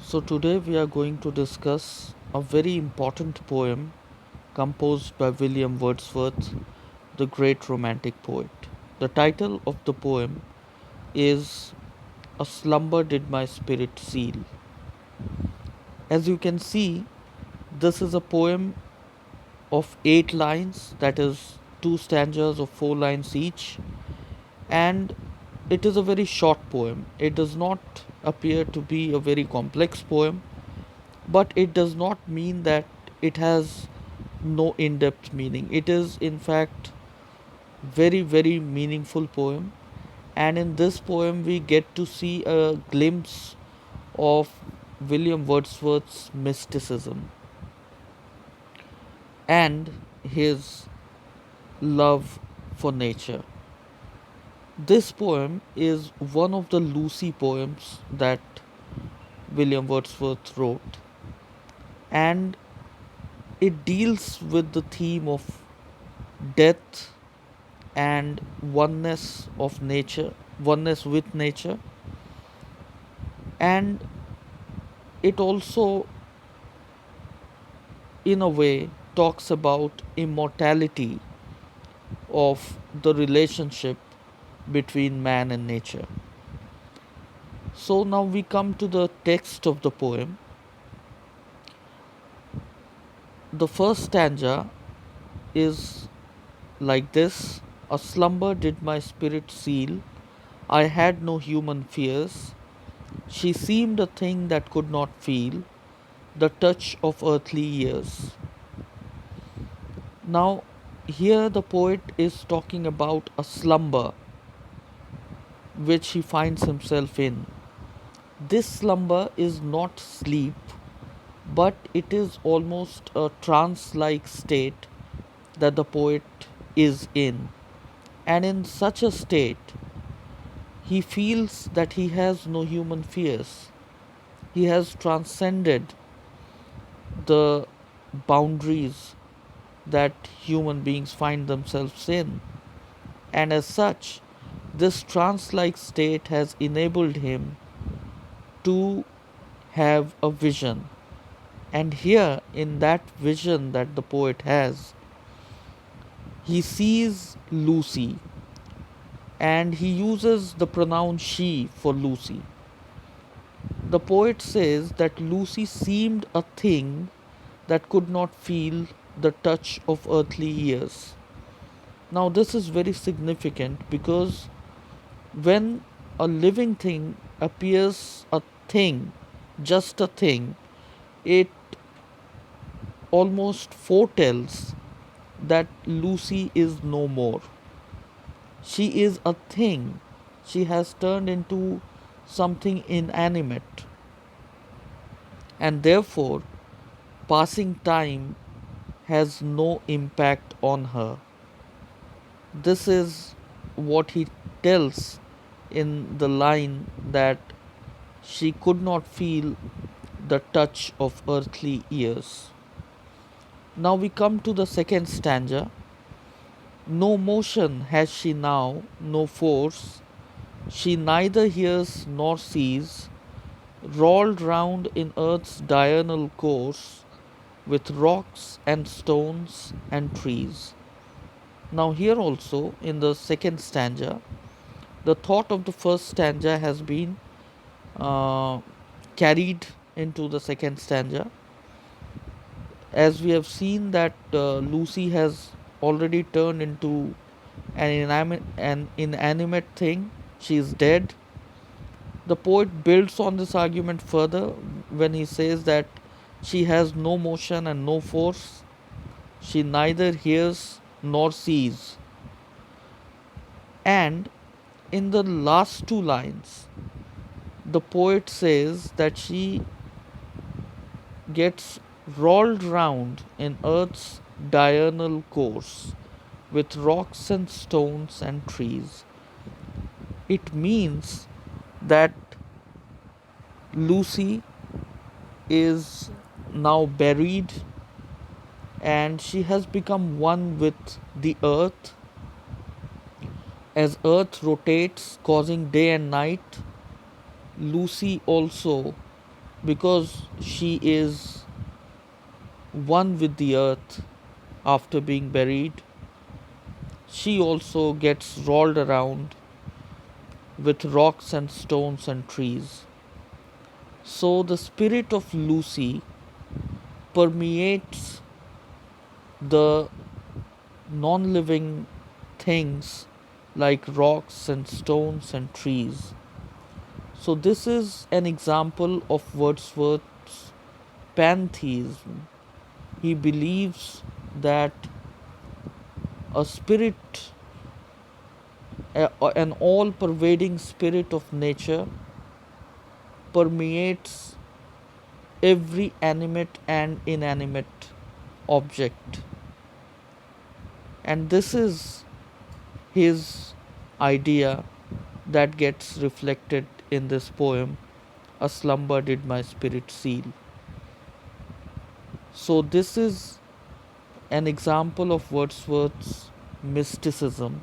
So, today we are going to discuss a very important poem composed by William Wordsworth, the great romantic poet. The title of the poem is A Slumber Did My Spirit Seal. As you can see, this is a poem of 8 lines, that is, 2 stanzas of 4 lines each, and it is a very short poem. It does not appear to be a very complex poem, but it does not mean that it has no in-depth meaning. It is in fact very meaningful poem, and in this poem we get to see a glimpse of William Wordsworth's mysticism and his love for nature. This poem is one of the Lucy poems that William Wordsworth wrote, and it deals with the theme of death and oneness of nature, oneness with nature, and it also, in a way, talks about immortality of the relationship between man and nature. So now we come to the text of the poem. The first stanza is like this: A slumber did my spirit seal, I had no human fears. She seemed a thing that could not feel the touch of earthly years. Now, here the poet is talking about a slumber which he finds himself in. This slumber is not sleep, but it is almost a trance like state that the poet is in. And in such a state, he feels that he has no human fears. He has transcended the boundaries that human beings find themselves in. And as such, this trance like state has enabled him to have a vision. And here, in that vision that the poet has, he sees Lucy, and he uses the pronoun she for Lucy. The poet says that Lucy seemed a thing that could not feel the touch of earthly years. Now, this is very significant because when a living thing appears a thing, just a thing, it almost foretells that Lucy is no more. She is a thing. She has turned into something inanimate, and therefore, passing time has no impact on her. This is what he tells in the line that she could not feel the touch of earthly years. Now we come to the second stanza. No motion has she now, no force. She neither hears nor sees, rolled round in earth's diurnal course, with rocks and stones and trees. Now, here also in the second stanza, the thought of the first stanza has been uh, carried into the second stanza. As we have seen that Lucy has already turned into an inanimate thing, she is dead. The poet builds on this argument further when he says that she has no motion and no force. She neither hears nor sees. And in the last 2 lines, the poet says that she gets rolled round in earth's diurnal course with rocks and stones and trees. It means that Lucy is now buried and she has become one with the earth. As earth rotates, causing day and night, Lucy also because she is one with the earth after being buried. She also gets rolled around with rocks and stones and trees. So the spirit of Lucy permeates the non living things like rocks and stones and trees. So, this is an example of Wordsworth's pantheism. He believes that a spirit, an all pervading spirit of nature, permeates every animate and inanimate object. And this is his idea that gets reflected in this poem, A Slumber Did My Spirit Seal. So, this is an example of Wordsworth's mysticism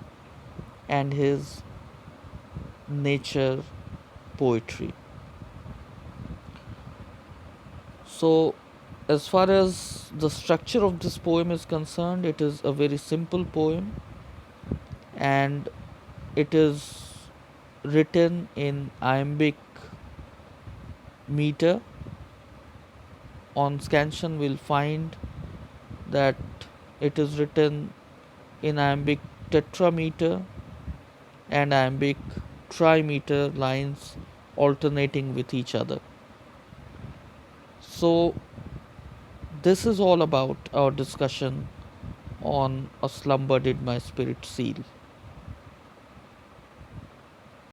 and his nature poetry. So, as far as the structure of this poem is concerned, it is a very simple poem and it is written in iambic meter. On scansion, we'll find that it is written in iambic tetrameter and iambic trimeter lines alternating with each other. So, this is all about our discussion on A Slumber Did My Spirit Seal.